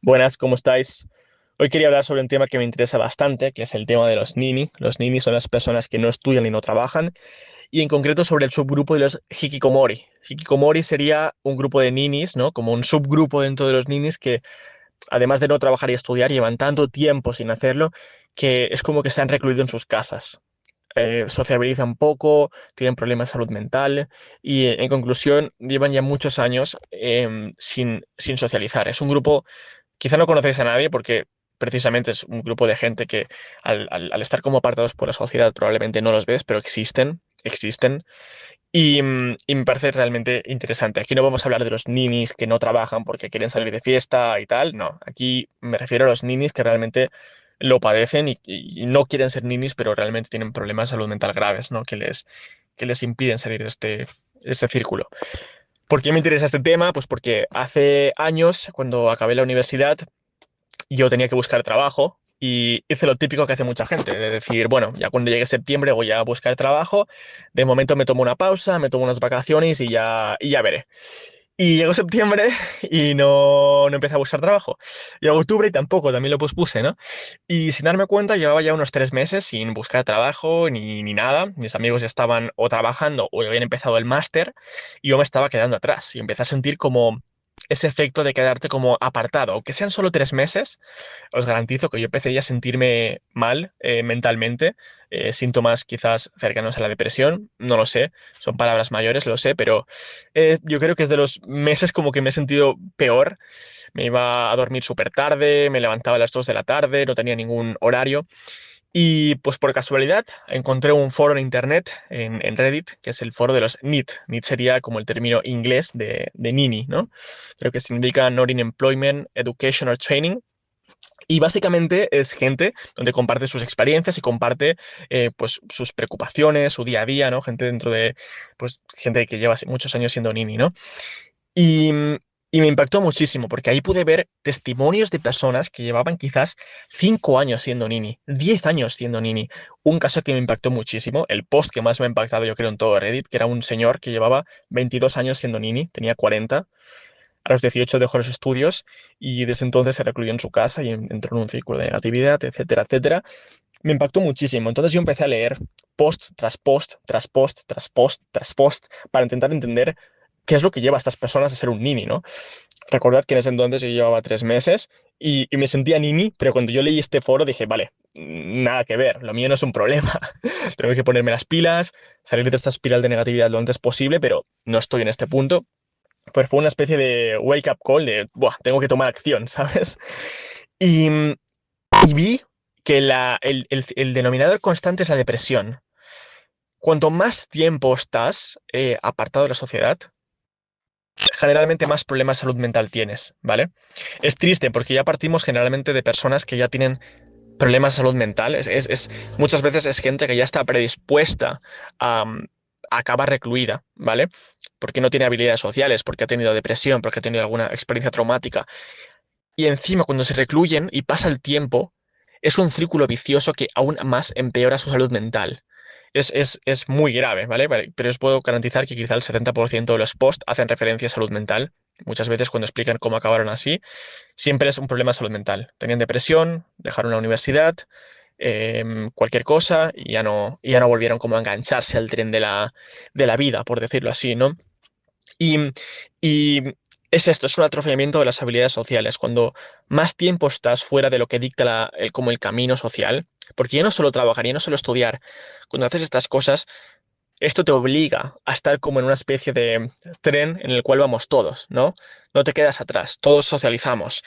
Buenas, ¿cómo estáis? Hoy quería hablar sobre un tema que me interesa bastante, que es el tema de los nini. Los nini son las personas que no estudian y no trabajan, y en concreto sobre el subgrupo de los hikikomori. Hikikomori sería un grupo de ninis, ¿no? Como un subgrupo dentro de los ninis que, además de no trabajar y estudiar, llevan tanto tiempo sin hacerlo que es como que se han recluido en sus casas. Sociabilizan poco, tienen problemas de salud mental y, en conclusión, llevan ya muchos años sin socializar. Es un grupo. Quizá no conocéis a nadie porque precisamente es un grupo de gente que al estar como apartados por la sociedad probablemente no los ves, pero existen. Y me parece realmente interesante. Aquí no vamos a hablar de los ninis que no trabajan porque quieren salir de fiesta y tal, no. Aquí me refiero a los ninis que realmente lo padecen y no quieren ser ninis, pero realmente tienen problemas de salud mental graves, ¿no? Que les impiden salir de este círculo. ¿Por qué me interesa este tema? Pues porque hace años, cuando acabé la universidad, yo tenía que buscar trabajo y hice lo típico que hace mucha gente, de decir, bueno, ya cuando llegue septiembre voy a buscar trabajo, de momento me tomo una pausa, me tomo unas vacaciones y ya veré. Y llegó septiembre y no empecé a buscar trabajo. Llegó octubre y tampoco, también lo pospuse, ¿no? Y sin darme cuenta, llevaba ya unos 3 meses sin buscar trabajo ni nada. Mis amigos ya estaban o trabajando o habían empezado el máster y yo me estaba quedando atrás. Y empecé a sentir como ese efecto de quedarte como apartado. Aunque sean solo 3 meses, os garantizo que yo empecé ya a sentirme mal mentalmente. Síntomas quizás cercanos a la depresión, no lo sé. Son palabras mayores, lo sé, pero yo creo que es de los meses como que me he sentido peor. Me iba a dormir súper tarde, me levantaba a las 2 de la tarde, no tenía ningún horario. Y pues por casualidad encontré un foro en internet, en Reddit, que es el foro de los NEET. NEET sería como el término inglés de Nini, ¿no? Creo que significa Not in Employment, Education or Training. Y básicamente es gente donde comparte sus experiencias y comparte pues sus preocupaciones, su día a día, ¿no? Gente dentro de, pues, gente que lleva muchos años siendo Nini, ¿no? Y, y me impactó muchísimo porque ahí pude ver testimonios de personas que llevaban quizás 5 años siendo nini, 10 años siendo nini. Un caso que me impactó muchísimo, el post que más me ha impactado yo creo en todo Reddit, que era un señor que llevaba 22 años siendo nini, tenía 40. A los 18 dejó los estudios y desde entonces se recluyó en su casa y entró en un círculo de negatividad, etcétera, etcétera. Me impactó muchísimo. Entonces yo empecé a leer post tras post, tras post, tras post, tras post, para intentar entender qué es lo que lleva a estas personas a ser un nini, ¿no? Recordad que en ese entonces yo llevaba 3 meses y me sentía nini, pero cuando yo leí este foro dije, vale, nada que ver, lo mío no es un problema. Tengo que ponerme las pilas, salir de esta espiral de negatividad lo antes posible, pero no estoy en este punto. Pues fue una especie de wake up call de, buah, tengo que tomar acción, ¿sabes? Y, y vi que el denominador constante es la depresión. Cuanto más tiempo estás apartado de la sociedad, generalmente más problemas de salud mental tienes, ¿vale? Es triste porque ya partimos generalmente de personas que ya tienen problemas de salud mental. Muchas veces es gente que ya está predispuesta a, a acabar recluida, ¿vale? Porque no tiene habilidades sociales, porque ha tenido depresión, porque ha tenido alguna experiencia traumática. Y encima, cuando se recluyen y pasa el tiempo, es un círculo vicioso que aún más empeora su salud mental. Es muy grave, ¿vale? Pero os puedo garantizar que quizá el 70% de los posts hacen referencia a salud mental. Muchas veces cuando explican cómo acabaron así, siempre es un problema de salud mental. Tenían depresión, dejaron la universidad, cualquier cosa y ya no volvieron como a engancharse al tren de la vida, por decirlo así, ¿no? Y, y es esto, es un atrofiamiento de las habilidades sociales. Cuando más tiempo estás fuera de lo que dicta como el camino social, porque ya no solo trabajar, ya no solo estudiar, cuando haces estas cosas, esto te obliga a estar como en una especie de tren en el cual vamos todos, ¿no? No te quedas atrás, todos socializamos.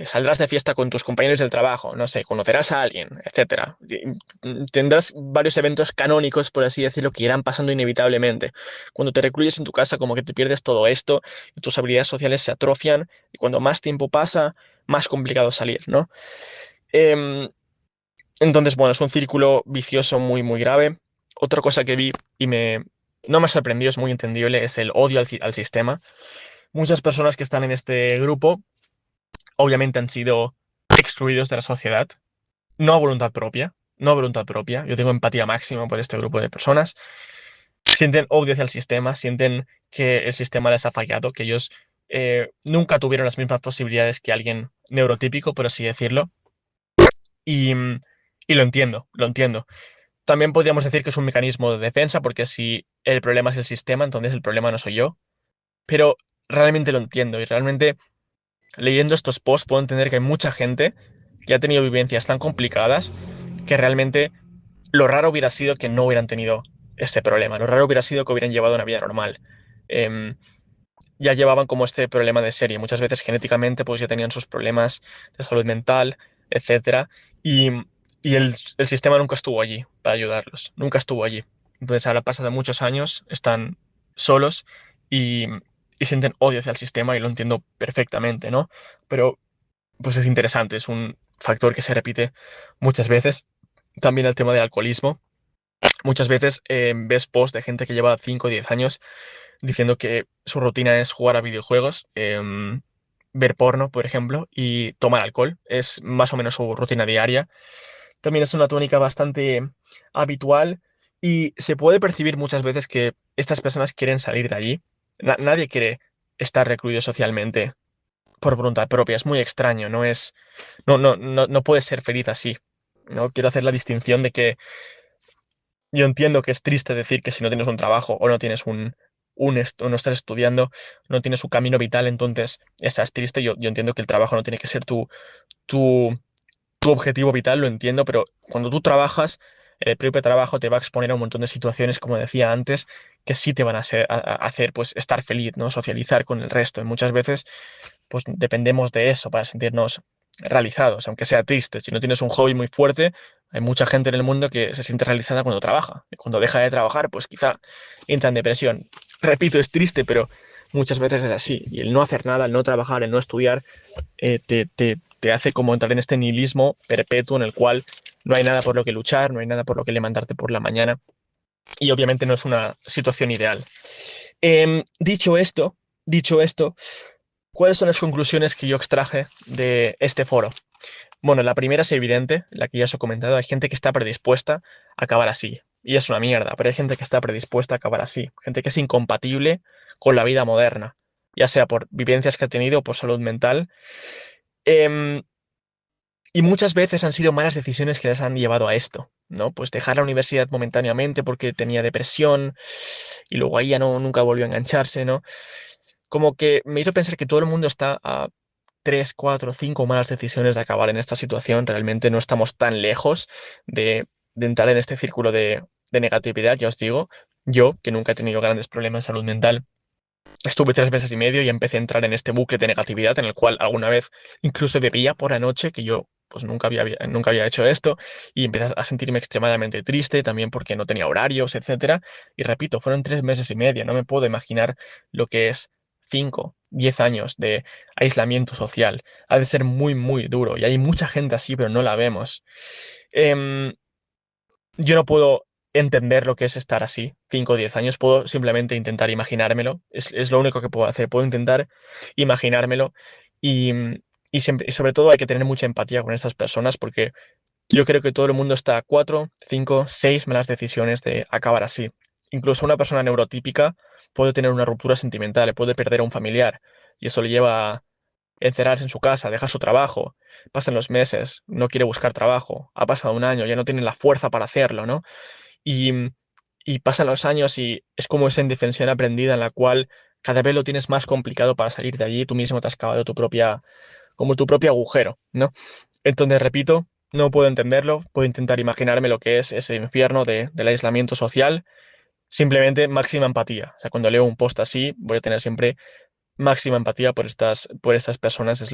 Saldrás de fiesta con tus compañeros del trabajo, no sé, conocerás a alguien, etcétera. Tendrás varios eventos canónicos, por así decirlo, que irán pasando inevitablemente. Cuando te recluyes en tu casa, como que te pierdes todo esto, y tus habilidades sociales se atrofian, y cuando más tiempo pasa, más complicado es salir, ¿no? Em, entonces, bueno, es un círculo vicioso muy, muy grave. Otra cosa que vi y no me sorprendió, es muy entendible, es el odio al sistema. Muchas personas que están en este grupo obviamente han sido excluidos de la sociedad, no a voluntad propia, no a voluntad propia. Yo tengo empatía máxima por este grupo de personas. Sienten odio hacia el sistema, sienten que el sistema les ha fallado, que ellos nunca tuvieron las mismas posibilidades que alguien neurotípico, por así decirlo, y, y lo entiendo, lo entiendo. También podríamos decir que es un mecanismo de defensa, porque si el problema es el sistema, entonces el problema no soy yo, pero realmente lo entiendo y realmente leyendo estos posts puedo entender que hay mucha gente que ha tenido vivencias tan complicadas que realmente lo raro hubiera sido que no hubieran tenido este problema, lo raro hubiera sido que hubieran llevado una vida normal. Em, ya llevaban como este problema de serie. Muchas veces genéticamente pues ya tenían sus problemas de salud mental, etcétera, y, y el sistema nunca estuvo allí para ayudarlos, nunca estuvo allí. Entonces ahora pasado muchos años, están solos y, y sienten odio hacia el sistema y lo entiendo perfectamente, ¿no? Pero pues es interesante, es un factor que se repite muchas veces. También el tema del alcoholismo. Muchas veces ves posts de gente que lleva 5 o 10 años diciendo que su rutina es jugar a videojuegos, ver porno, por ejemplo, y tomar alcohol. Es más o menos su rutina diaria. También es una tónica bastante habitual y se puede percibir muchas veces que estas personas quieren salir de allí. Nadie quiere estar recluido socialmente por voluntad propia. Es muy extraño, no puedes ser feliz así. No quiero hacer la distinción de que yo entiendo que es triste decir que si no tienes un trabajo o no tienes o no estás estudiando, no tienes un camino vital, entonces estás triste. Yo entiendo que el trabajo no tiene que ser tu, tu objetivo vital, lo entiendo, pero cuando tú trabajas, el propio trabajo te va a exponer a un montón de situaciones, como decía antes, que sí te van a hacer pues estar feliz, ¿no? Socializar con el resto. Y muchas veces pues dependemos de eso para sentirnos realizados, aunque sea triste. Si no tienes un hobby muy fuerte, hay mucha gente en el mundo que se siente realizada cuando trabaja. Y cuando deja de trabajar, pues quizá entra en depresión. Repito, es triste, pero muchas veces es así. Y el no hacer nada, el no trabajar, el no estudiar, te hace como entrar en este nihilismo perpetuo en el cual no hay nada por lo que luchar, no hay nada por lo que levantarte por la mañana. Y obviamente no es una situación ideal. Dicho esto, ¿cuáles son las conclusiones que yo extraje de este foro? Bueno, la primera es evidente, la que ya os he comentado, hay gente que está predispuesta a acabar así. Y es una mierda, pero hay gente que está predispuesta a acabar así. Gente que es incompatible con la vida moderna, ya sea por vivencias que ha tenido o por salud mental. Em, y muchas veces han sido malas decisiones que les han llevado a esto, ¿no? Pues dejar la universidad momentáneamente porque tenía depresión y luego ahí ya no, nunca volvió a engancharse, ¿no? Como que me hizo pensar que todo el mundo está a 3, 4, 5 malas decisiones de acabar en esta situación. Realmente no estamos tan lejos de entrar en este círculo de negatividad, ya os digo. Yo, que nunca he tenido grandes problemas de salud mental, estuve 3 meses y medio y empecé a entrar en este bucle de negatividad en el cual alguna vez incluso bebía por la noche, que yo pues nunca había hecho esto, y empecé a sentirme extremadamente triste también porque no tenía horarios, etcétera. Y repito, fueron 3 meses y medio, no me puedo imaginar lo que es 5, 10 años de aislamiento social. Ha de ser muy, muy duro y hay mucha gente así, pero no la vemos. Em, yo no puedo entender lo que es estar así, 5 o 10 años, puedo simplemente intentar imaginármelo, es lo único que puedo hacer, puedo intentar imaginármelo y, y sobre todo hay que tener mucha empatía con estas personas porque yo creo que todo el mundo está a 4, 5, 6 malas decisiones de acabar así. Incluso una persona neurotípica puede tener una ruptura sentimental, puede perder a un familiar y eso le lleva a encerrarse en su casa, deja su trabajo, pasan los meses, no quiere buscar trabajo, ha pasado un año, ya no tiene la fuerza para hacerlo, ¿no? Y, y pasan los años y es como esa indefensión aprendida en la cual cada vez lo tienes más complicado para salir de allí, tú mismo te has cavado como tu propio agujero, ¿no? Entonces, repito, no puedo entenderlo, puedo intentar imaginarme lo que es ese infierno del aislamiento social, simplemente máxima empatía. O sea, cuando leo un post así, voy a tener siempre máxima empatía por estas personas,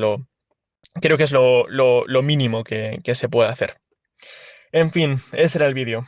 creo que es lo mínimo que se puede hacer. En fin, ese era el vídeo.